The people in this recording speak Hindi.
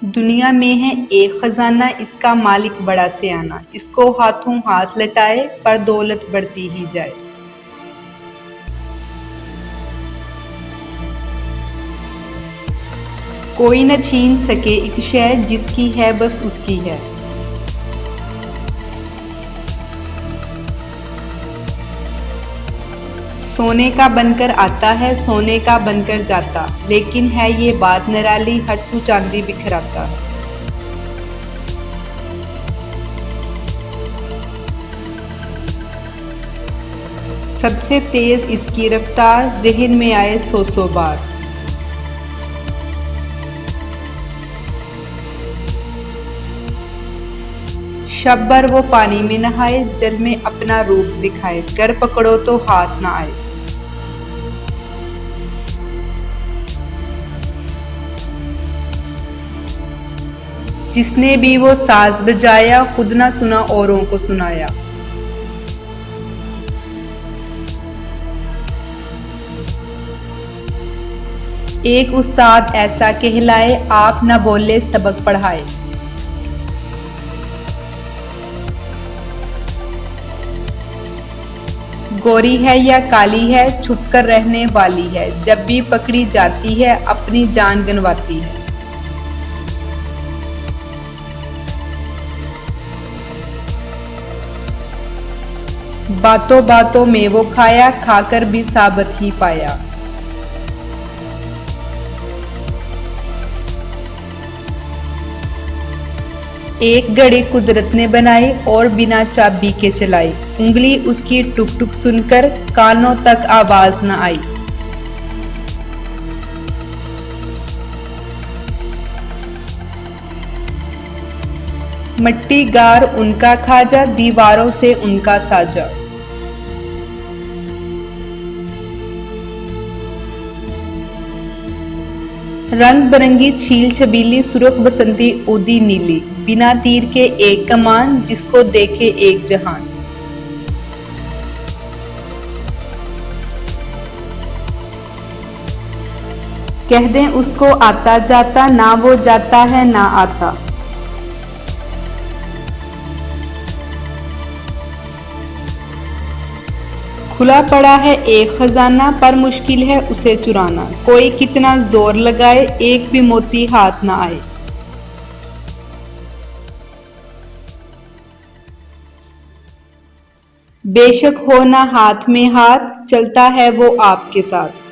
दुनिया में है एक खजाना, इसका मालिक बड़ा सियाना, इसको हाथों हाथ लटाए पर दौलत बढ़ती ही जाए। कोई न छीन सके एक शय, जिसकी है बस उसकी है। सोने का बनकर आता है, सोने का बनकर जाता, लेकिन है ये बात निराली, हर सू चांदी बिखराता। सबसे तेज इसकी रफ्तार, ज़हन में आए सौ सौ बार। शब भर वो पानी में नहाए, जल में अपना रूप दिखाए, कर पकड़ो तो हाथ न आए। जिसने भी वो साज बजाया, खुद ना सुना औरों को सुनाया। एक उस्ताद ऐसा कहलाए, आप न बोले सबक पढ़ाए। गोरी है या काली है, छुपकर रहने वाली है, जब भी पकड़ी जाती है अपनी जान गंवाती है। बातों बातों में वो खाया, खाकर भी साबत ही पाया। एक घड़ी कुदरत ने बनाई और बिना चाबी के चलाई, उंगली उसकी टुक टुक सुनकर कानों तक आवाज न आई। मट्टी गार उनका खाजा, दीवारों से उनका साजा। रंग बिरंगी छील छबीली, सुर्ख बसंती उदी नीली, बिना तीर के एक कमान, जिसको देखे एक जहान। कह दें उसको आता जाता, ना वो जाता है ना आता। खुला पड़ा है एक खजाना, पर मुश्किल है उसे चुराना, कोई कितना जोर लगाए एक भी मोती हाथ ना आए। बेशक हो ना हाथ में हाथ, चलता है वो आपके साथ।